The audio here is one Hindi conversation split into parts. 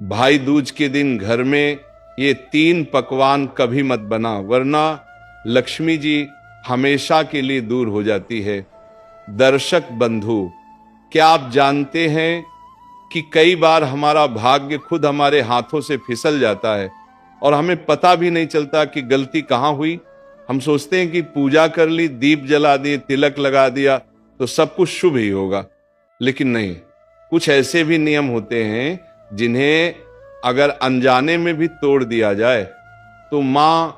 भाई दूज के दिन घर में ये 3 पकवान कभी मत बना, वरना लक्ष्मी जी हमेशा के लिए दूर हो जाती है। दर्शक बंधु, क्या आप जानते हैं कि कई बार हमारा भाग्य खुद हमारे हाथों से फिसल जाता है और हमें पता भी नहीं चलता कि गलती कहां हुई। हम सोचते हैं कि पूजा कर ली, दीप जला दिए, तिलक लगा दिया तो सब कुछ शुभ ही होगा, लेकिन नहीं। कुछ ऐसे भी नियम होते हैं जिन्हें अगर अनजाने में भी तोड़ दिया जाए तो मां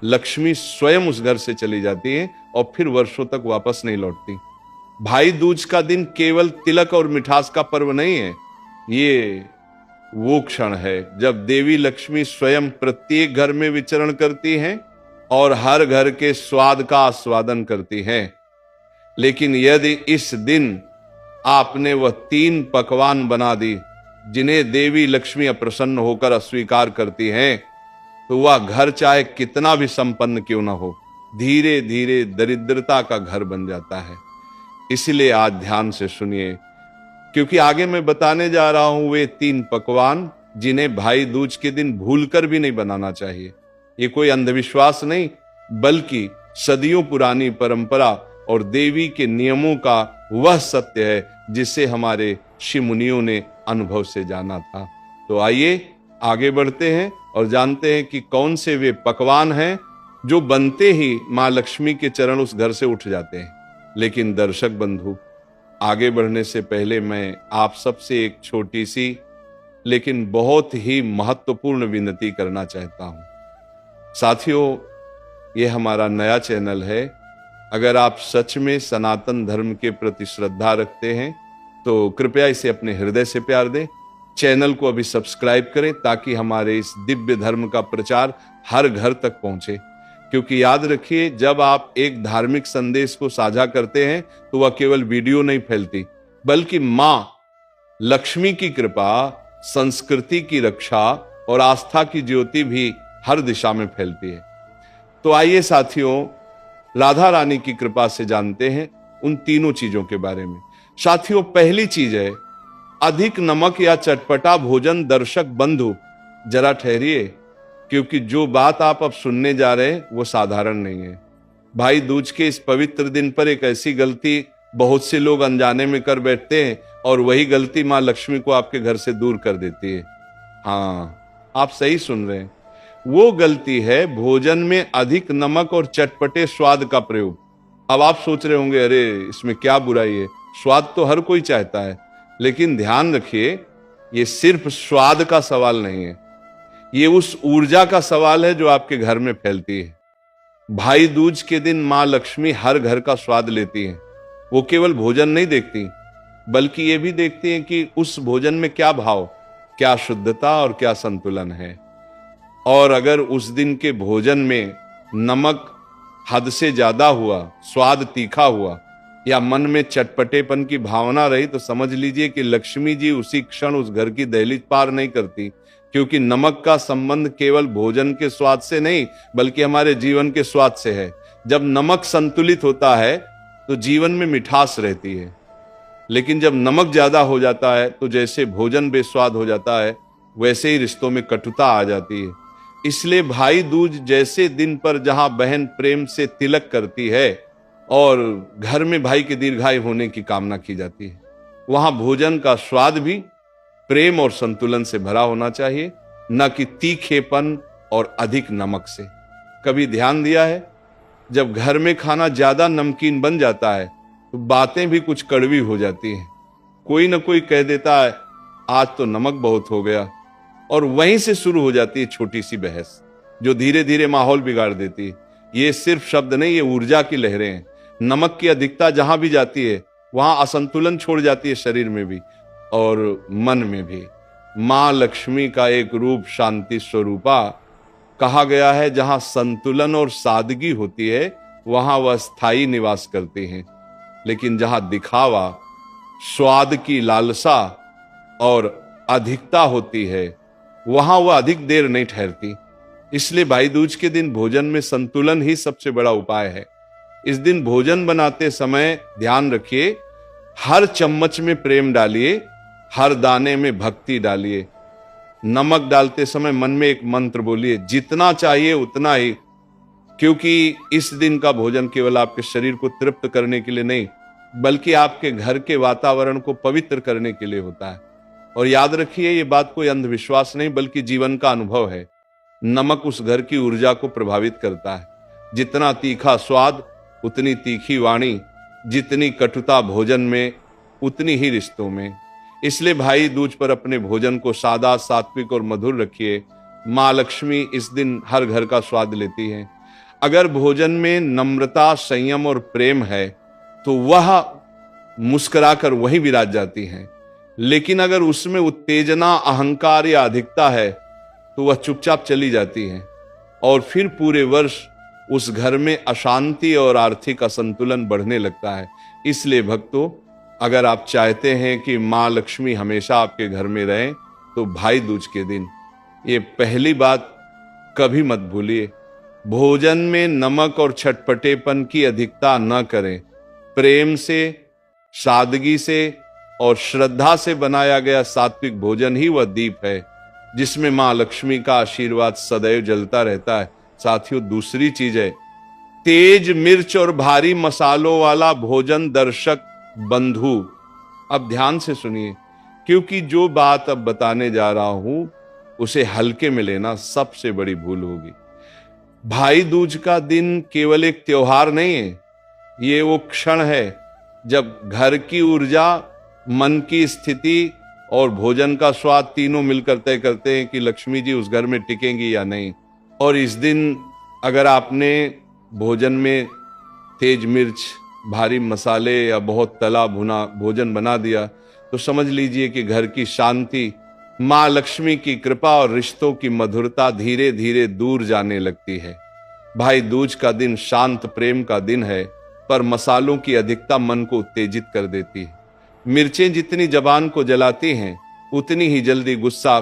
लक्ष्मी स्वयं उस घर से चली जाती है और फिर वर्षों तक वापस नहीं लौटती। भाई दूज का दिन केवल तिलक और मिठास का पर्व नहीं है, ये वो क्षण है जब देवी लक्ष्मी स्वयं प्रत्येक घर में विचरण करती हैं और हर घर के स्वाद का आस्वादन करती हैं। लेकिन यदि इस दिन आपने वह 3 पकवान बना दी जिन्हें देवी लक्ष्मी अप्रसन्न होकर अस्वीकार करती हैं, तो वह घर चाहे कितना भी संपन्न क्यों ना हो, धीरे धीरे दरिद्रता का घर बन जाता है। इसलिए आज ध्यान से सुनिए, क्योंकि आगे मैं बताने जा रहा हूं वे 3 पकवान जिन्हें भाई दूज के दिन भूलकर भी नहीं बनाना चाहिए। ये कोई अंधविश्वास नहीं, बल्कि सदियों पुरानी परंपरा और देवी के नियमों का वह सत्य है जिसे हमारे ऋषि मुनियों ने अनुभव से जाना था। तो आइए आगे बढ़ते हैं और जानते हैं कि कौन से वे पकवान हैं जो बनते ही मां लक्ष्मी के चरण उस घर से उठ जाते हैं। लेकिन दर्शक बंधु, आगे बढ़ने से पहले मैं आप सबसे एक छोटी सी लेकिन बहुत ही महत्वपूर्ण विनती करना चाहता हूं। साथियों, यह हमारा नया चैनल है। अगर आप सच में सनातन धर्म के प्रति श्रद्धा रखते हैं तो कृपया इसे अपने हृदय से प्यार दें। चैनल को अभी सब्सक्राइब करें ताकि हमारे इस दिव्य धर्म का प्रचार हर घर तक पहुंचे। क्योंकि याद रखिए, जब आप एक धार्मिक संदेश को साझा करते हैं तो वह केवल वीडियो नहीं फैलती, बल्कि मां लक्ष्मी की कृपा, संस्कृति की रक्षा और आस्था की ज्योति भी हर दिशा में फैलती है। तो आइए साथियों, राधा रानी की कृपा से जानते हैं उन तीनों चीजों के बारे में। साथियों, पहली चीज है अधिक नमक या चटपटा भोजन। दर्शक बंधु, जरा ठहरिए, क्योंकि जो बात आप अब सुनने जा रहे हैं वो साधारण नहीं है। भाई दूज के इस पवित्र दिन पर एक ऐसी गलती बहुत से लोग अनजाने में कर बैठते हैं और वही गलती मां लक्ष्मी को आपके घर से दूर कर देती है। हाँ, आप सही सुन रहे हैं, वो गलती है भोजन में अधिक नमक और चटपटे स्वाद का प्रयोग। अब आप सोच रहे होंगे, अरे इसमें क्या बुराई है, स्वाद तो हर कोई चाहता है। लेकिन ध्यान रखिए, ये सिर्फ स्वाद का सवाल नहीं है, ये उस ऊर्जा का सवाल है जो आपके घर में फैलती है। भाई दूज के दिन मां लक्ष्मी हर घर का स्वाद लेती हैं। वो केवल भोजन नहीं देखती, बल्कि ये भी देखती हैं कि उस भोजन में क्या भाव, क्या शुद्धता और क्या संतुलन है। और अगर उस दिन के भोजन में नमक हद से ज्यादा हुआ, स्वाद तीखा हुआ या मन में चटपटेपन की भावना रही, तो समझ लीजिए कि लक्ष्मी जी उसी क्षण उस घर की दहलीज पार नहीं करती। क्योंकि नमक का संबंध केवल भोजन के स्वाद से नहीं, बल्कि हमारे जीवन के स्वाद से है। जब नमक संतुलित होता है तो जीवन में मिठास रहती है, लेकिन जब नमक ज्यादा हो जाता है तो जैसे भोजन बेस्वाद हो जाता है, वैसे ही रिश्तों में कटुता आ जाती है। इसलिए भाई दूज जैसे दिन पर जहां बहन प्रेम से तिलक करती है और घर में भाई के दीर्घायु होने की कामना की जाती है, वहां भोजन का स्वाद भी प्रेम और संतुलन से भरा होना चाहिए, न कि तीखेपन और अधिक नमक से। कभी ध्यान दिया है, जब घर में खाना ज्यादा नमकीन बन जाता है तो बातें भी कुछ कड़वी हो जाती हैं। कोई न कोई कह देता है, आज तो नमक बहुत हो गया, और वहीं से शुरू हो जाती है छोटी सी बहस जो धीरे धीरे माहौल बिगाड़ देती है। ये सिर्फ शब्द नहीं, ये ऊर्जा की लहरें हैं। नमक की अधिकता जहां भी जाती है वहां असंतुलन छोड़ जाती है, शरीर में भी और मन में भी। मां लक्ष्मी का एक रूप शांति स्वरूपा कहा गया है। जहां संतुलन और सादगी होती है वहां वह स्थायी निवास करती हैं। लेकिन जहां दिखावा, स्वाद की लालसा और अधिकता होती है, वहां वह अधिक देर नहीं ठहरती। इसलिए भाई दूज के दिन भोजन में संतुलन ही सबसे बड़ा उपाय है। इस दिन भोजन बनाते समय ध्यान रखिए, हर चम्मच में प्रेम डालिए, हर दाने में भक्ति डालिए। नमक डालते समय मन में एक मंत्र बोलिए, जितना चाहिए उतना ही, क्योंकि इस दिन का भोजन केवल आपके शरीर को तृप्त करने के लिए नहीं, बल्कि आपके घर के वातावरण को पवित्र करने के लिए होता है। और याद रखिए, ये बात कोई अंधविश्वास नहीं बल्कि जीवन का अनुभव है। नमक उस घर की ऊर्जा को प्रभावित करता है। जितना तीखा स्वाद उतनी तीखी वाणी, जितनी कटुता भोजन में उतनी ही रिश्तों में। इसलिए भाई दूज पर अपने भोजन को सादा, सात्विक और मधुर रखिए। माँ लक्ष्मी इस दिन हर घर का स्वाद लेती है। अगर भोजन में नम्रता, संयम और प्रेम है तो वह मुस्कुराकर वहीं विराज जाती हैं। लेकिन अगर उसमें उत्तेजना, अहंकार या अधिकता है तो वह चुपचाप चली जाती हैं और फिर पूरे वर्ष उस घर में अशांति और आर्थिक असंतुलन बढ़ने लगता है। इसलिए भक्तों, अगर आप चाहते हैं कि मां लक्ष्मी हमेशा आपके घर में रहें तो भाई दूज के दिन ये पहली बात कभी मत भूलिए, भोजन में नमक और छटपटेपन की अधिकता न करें। प्रेम से, सादगी से और श्रद्धा से बनाया गया सात्विक भोजन ही वह दीप है जिसमें मां लक्ष्मी का आशीर्वाद सदैव जलता रहता है। साथियों, दूसरी चीज है, तेज मिर्च और भारी मसालों वाला भोजन दर्शक बंधु, अब ध्यान से सुनिए, क्योंकि जो बात अब बताने जा रहा हूं उसे हल्के में लेना सबसे बड़ी भूल होगी। भाई दूज का दिन केवल एक त्योहार नहीं है, ये वो क्षण है जब घर की ऊर्जा, मन की स्थिति और भोजन का स्वाद तीनों मिलकर तय करते हैं कि लक्ष्मी जी उस घर में टिकेंगी या नहीं। और इस दिन अगर आपने भोजन में तेज मिर्च, भारी मसाले या बहुत तला भुना भोजन बना दिया तो समझ लीजिए कि घर की शांति, मां लक्ष्मी की कृपा और रिश्तों की मधुरता धीरे धीरे दूर जाने लगती है। भाई दूज का दिन शांत प्रेम का दिन है, पर मसालों की अधिकता मन को उत्तेजित कर देती है। मिर्चें जितनी जबान को जलाती हैं उतनी ही जल्दी गुस्सा,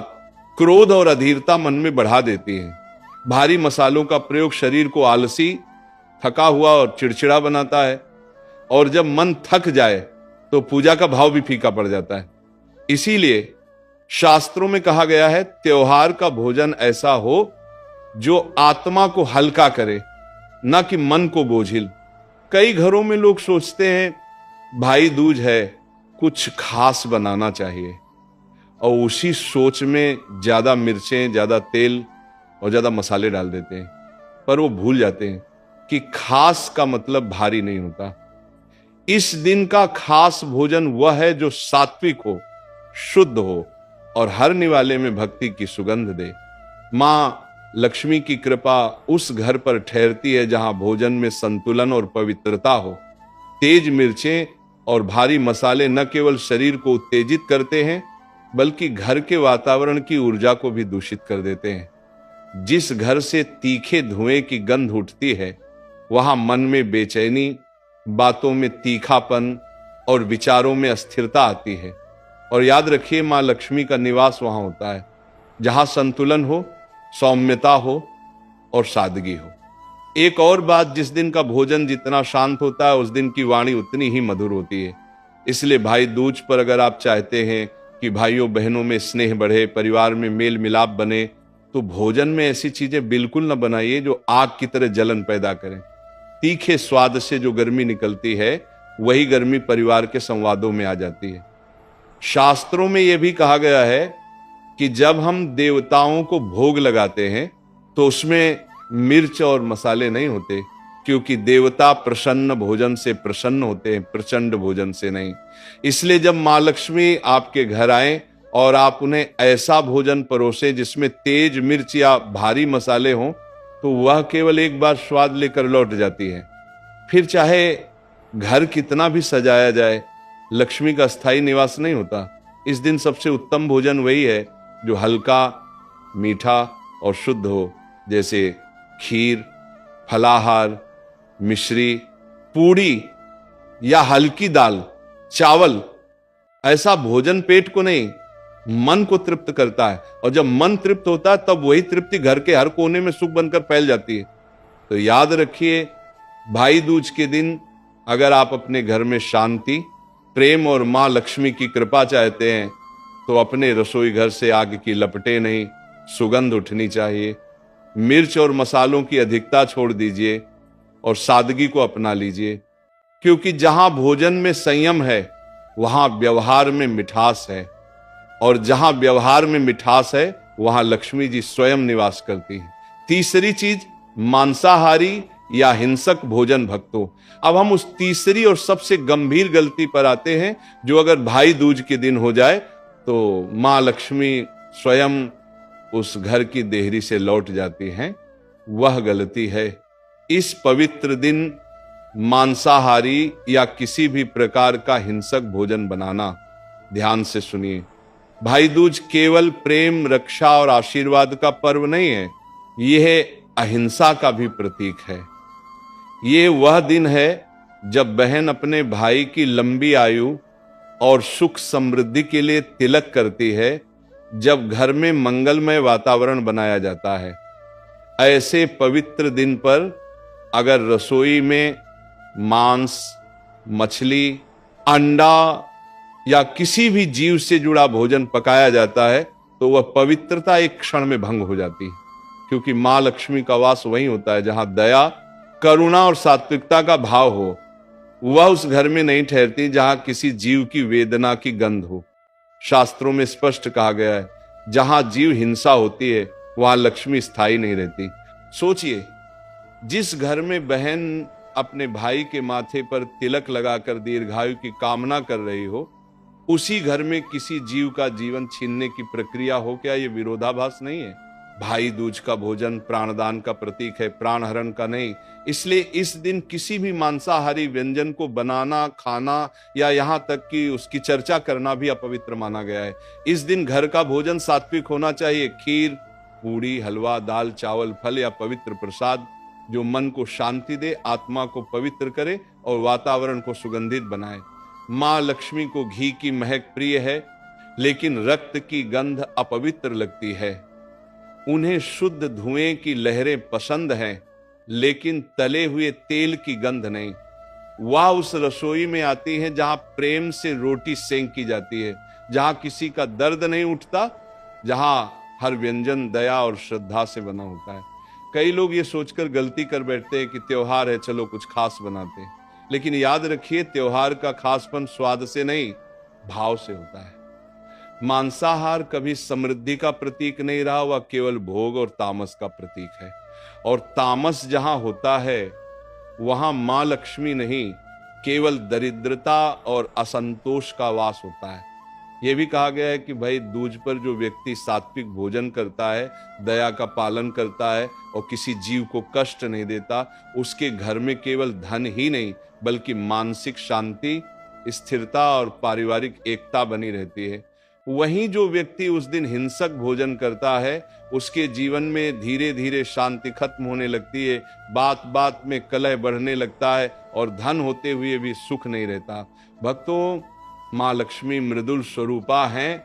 क्रोध और अधीरता मन में बढ़ा देती हैं। भारी मसालों का प्रयोग शरीर को आलसी, थका हुआ और चिड़चिड़ा बनाता है, और जब मन थक जाए तो पूजा का भाव भी फीका पड़ जाता है। इसीलिए शास्त्रों में कहा गया है, त्योहार का भोजन ऐसा हो जो आत्मा को हल्का करे, न कि मन को बोझिल। कई घरों में लोग सोचते हैं भाई दूज है, कुछ खास बनाना चाहिए, और उसी सोच में ज्यादा मिर्चें, ज्यादा तेल और ज्यादा मसाले डाल देते हैं। पर वो भूल जाते हैं कि खास का मतलब भारी नहीं होता। इस दिन का खास भोजन वह है जो सात्विक हो, शुद्ध हो और हर निवाले में भक्ति की सुगंध दे। मां लक्ष्मी की कृपा उस घर पर ठहरती है जहां भोजन में संतुलन और पवित्रता हो। तेज मिर्चें और भारी मसाले न केवल शरीर को उत्तेजित करते हैं बल्कि घर के वातावरण की ऊर्जा को भी दूषित कर देते हैं। जिस घर से तीखे धुएं की गंध उठती है वहां मन में बेचैनी, बातों में तीखापन और विचारों में अस्थिरता आती है। और याद रखिए, मां लक्ष्मी का निवास वहां होता है जहां संतुलन हो, सौम्यता हो और सादगी हो। एक और बात, जिस दिन का भोजन जितना शांत होता है उस दिन की वाणी उतनी ही मधुर होती है। इसलिए भाई दूज पर अगर आप चाहते हैं कि भाइयों बहनों में स्नेह बढ़े, परिवार में मेल मिलाप बने, तो भोजन में ऐसी चीजें बिल्कुल न बनाइए जो आग की तरह जलन पैदा करें। तीखे स्वाद से जो गर्मी निकलती है वही गर्मी परिवार के संवादों में आ जाती है। शास्त्रों में यह भी कहा गया है कि जब हम देवताओं को भोग लगाते हैं तो उसमें मिर्च और मसाले नहीं होते, क्योंकि देवता प्रसन्न भोजन से प्रसन्न होते हैं, प्रचंड भोजन से नहीं। इसलिए जब मां लक्ष्मी आपके घर आए और आप उन्हें ऐसा भोजन परोसे जिसमें तेज मिर्च या भारी मसाले हों, तो वह केवल एक बार स्वाद लेकर लौट जाती है। फिर चाहे घर कितना भी सजाया जाए, लक्ष्मी का स्थायी निवास नहीं होता। इस दिन सबसे उत्तम भोजन वही है जो हल्का, मीठा और शुद्ध हो, जैसे खीर, फलाहार, मिश्री, पूड़ी या हल्की दाल, चावल। ऐसा भोजन पेट को नहीं, मन को तृप्त करता है, और जब मन तृप्त होता है तब वही तृप्ति घर के हर कोने में सुख बनकर फैल जाती है। तो याद रखिए, भाई दूज के दिन अगर आप अपने घर में शांति, प्रेम और मां लक्ष्मी की कृपा चाहते हैं तो अपने रसोई घर से आग की लपटें नहीं, सुगंध उठनी चाहिए। मिर्च और मसालों की अधिकता छोड़ दीजिए और सादगी को अपना लीजिए, क्योंकि जहां भोजन में संयम है वहां व्यवहार में मिठास है, और जहां व्यवहार में मिठास है वहां लक्ष्मी जी स्वयं निवास करती हैं। तीसरी चीज, मांसाहारी या हिंसक भोजन भक्तों। अब हम उस तीसरी और सबसे गंभीर गलती पर आते हैं, जो अगर भाई दूज के दिन हो जाए तो मां लक्ष्मी स्वयं उस घर की देहरी से लौट जाती हैं। वह गलती है इस पवित्र दिन मांसाहारी या किसी भी प्रकार का हिंसक भोजन बनाना। ध्यान से सुनिए, भाई दूज केवल प्रेम, रक्षा और आशीर्वाद का पर्व नहीं है, यह अहिंसा का भी प्रतीक है। ये वह दिन है जब बहन अपने भाई की लंबी आयु और सुख समृद्धि के लिए तिलक करती है, जब घर में मंगलमय वातावरण बनाया जाता है। ऐसे पवित्र दिन पर अगर रसोई में मांस, मछली, अंडा या किसी भी जीव से जुड़ा भोजन पकाया जाता है तो वह पवित्रता एक क्षण में भंग हो जाती है, क्योंकि मां लक्ष्मी का वास वहीं होता है जहां दया, करुणा और सात्विकता का भाव हो। वह उस घर में नहीं ठहरती जहां किसी जीव की वेदना की गंध हो। शास्त्रों में स्पष्ट कहा गया है, जहां जीव हिंसा होती है वहां लक्ष्मी स्थायी नहीं रहती। सोचिए, जिस घर में बहन अपने भाई के माथे पर तिलक लगाकर दीर्घायु की कामना कर रही हो, उसी घर में किसी जीव का जीवन छीनने की प्रक्रिया हो, क्या यह विरोधाभास नहीं है? भाई दूज का भोजन प्राणदान का प्रतीक है, प्राणहरण का नहीं। इसलिए इस दिन किसी भी मांसाहारी व्यंजन को बनाना, खाना या यहां तक कि उसकी चर्चा करना भी अपवित्र माना गया है। इस दिन घर का भोजन सात्विक होना चाहिए। खीर, पूड़ी, हलवा, दाल, चावल, फल या पवित्र प्रसाद जो मन को शांति दे, आत्मा को पवित्र करे और वातावरण को सुगंधित बनाए। मां लक्ष्मी को घी की महक प्रिय है, लेकिन रक्त की गंध अपवित्र लगती है। उन्हें शुद्ध धुएं की लहरें पसंद हैं, लेकिन तले हुए तेल की गंध नहीं। वह उस रसोई में आती है जहां प्रेम से रोटी सेंकी जाती है, जहां किसी का दर्द नहीं उठता, जहां हर व्यंजन दया और श्रद्धा से बना होता है। कई लोग ये सोचकर गलती कर बैठते हैं कि त्योहार है, चलो कुछ खास बनाते हैं। लेकिन याद रखिए, त्योहार का खासपन स्वाद से नहीं, भाव से होता है। मांसाहार कभी समृद्धि का प्रतीक नहीं रहा, वह केवल भोग और तामस का प्रतीक है। और तामस जहां होता है वहां मां लक्ष्मी नहीं, केवल दरिद्रता और असंतोष का वास होता है। यह भी कहा गया है कि भाई दूज पर जो व्यक्ति सात्विक भोजन करता है, दया का पालन करता है और किसी जीव को कष्ट नहीं देता, उसके घर में केवल धन ही नहीं बल्कि मानसिक शांति, स्थिरता और पारिवारिक एकता बनी रहती है। वहीं जो व्यक्ति उस दिन हिंसक भोजन करता है, उसके जीवन में धीरे धीरे शांति खत्म होने लगती है, बात बात में कलह बढ़ने लगता है और धन होते हुए भी सुख नहीं रहता। भक्तों, मां लक्ष्मी मृदुल स्वरूपा हैं।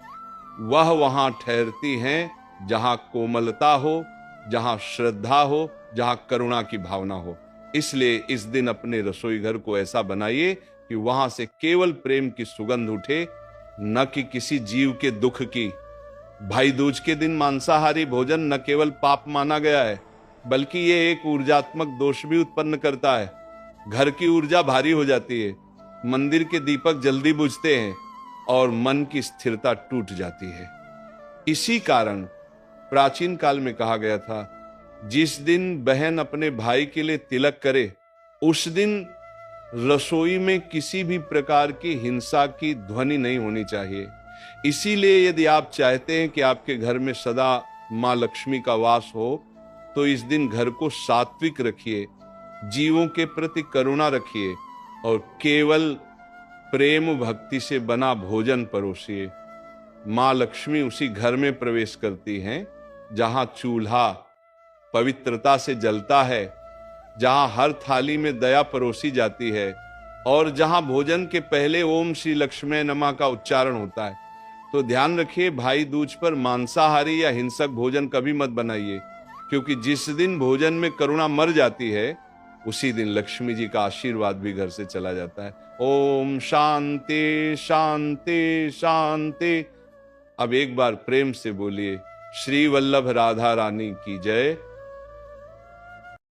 वह वहां ठहरती हैं जहां कोमलता हो, जहां श्रद्धा हो, जहां करुणा की भावना हो। इसलिए इस दिन अपने रसोई घर को ऐसा बनाइए कि वहां से केवल प्रेम की सुगंध उठे, न कि किसी जीव के दुख की। भाई दूज के दिन मांसाहारी भोजन न केवल पाप माना गया है, बल्कि ये एक ऊर्जात्मक दोष भी उत्पन्न करता है। घर की ऊर्जा भारी हो जाती है, मंदिर के दीपक जल्दी बुझते हैं और मन की स्थिरता टूट जाती है। इसी कारण प्राचीन काल में कहा गया था, जिस दिन बहन अपने भाई के लिए तिलक करे, उस दिन रसोई में किसी भी प्रकार की हिंसा की ध्वनि नहीं होनी चाहिए। इसीलिए यदि आप चाहते हैं कि आपके घर में सदा मां लक्ष्मी का वास हो, तो इस दिन घर को सात्विक रखिए, जीवों के प्रति करुणा रखिए और केवल प्रेम भक्ति से बना भोजन परोसिए। मां लक्ष्मी उसी घर में प्रवेश करती हैं जहां चूल्हा पवित्रता से जलता है, जहां हर थाली में दया परोसी जाती है और जहां भोजन के पहले ओम श्री लक्ष्मी नमः का उच्चारण होता है। तो ध्यान रखिए, भाई दूज पर मांसाहारी या हिंसक भोजन कभी मत बनाइए, क्योंकि जिस दिन भोजन में करुणा मर जाती है, उसी दिन लक्ष्मी जी का आशीर्वाद भी घर से चला जाता है। ओम शांति शांति शांति। अब एक बार प्रेम से बोलिए, श्री वल्लभ राधा रानी की जय,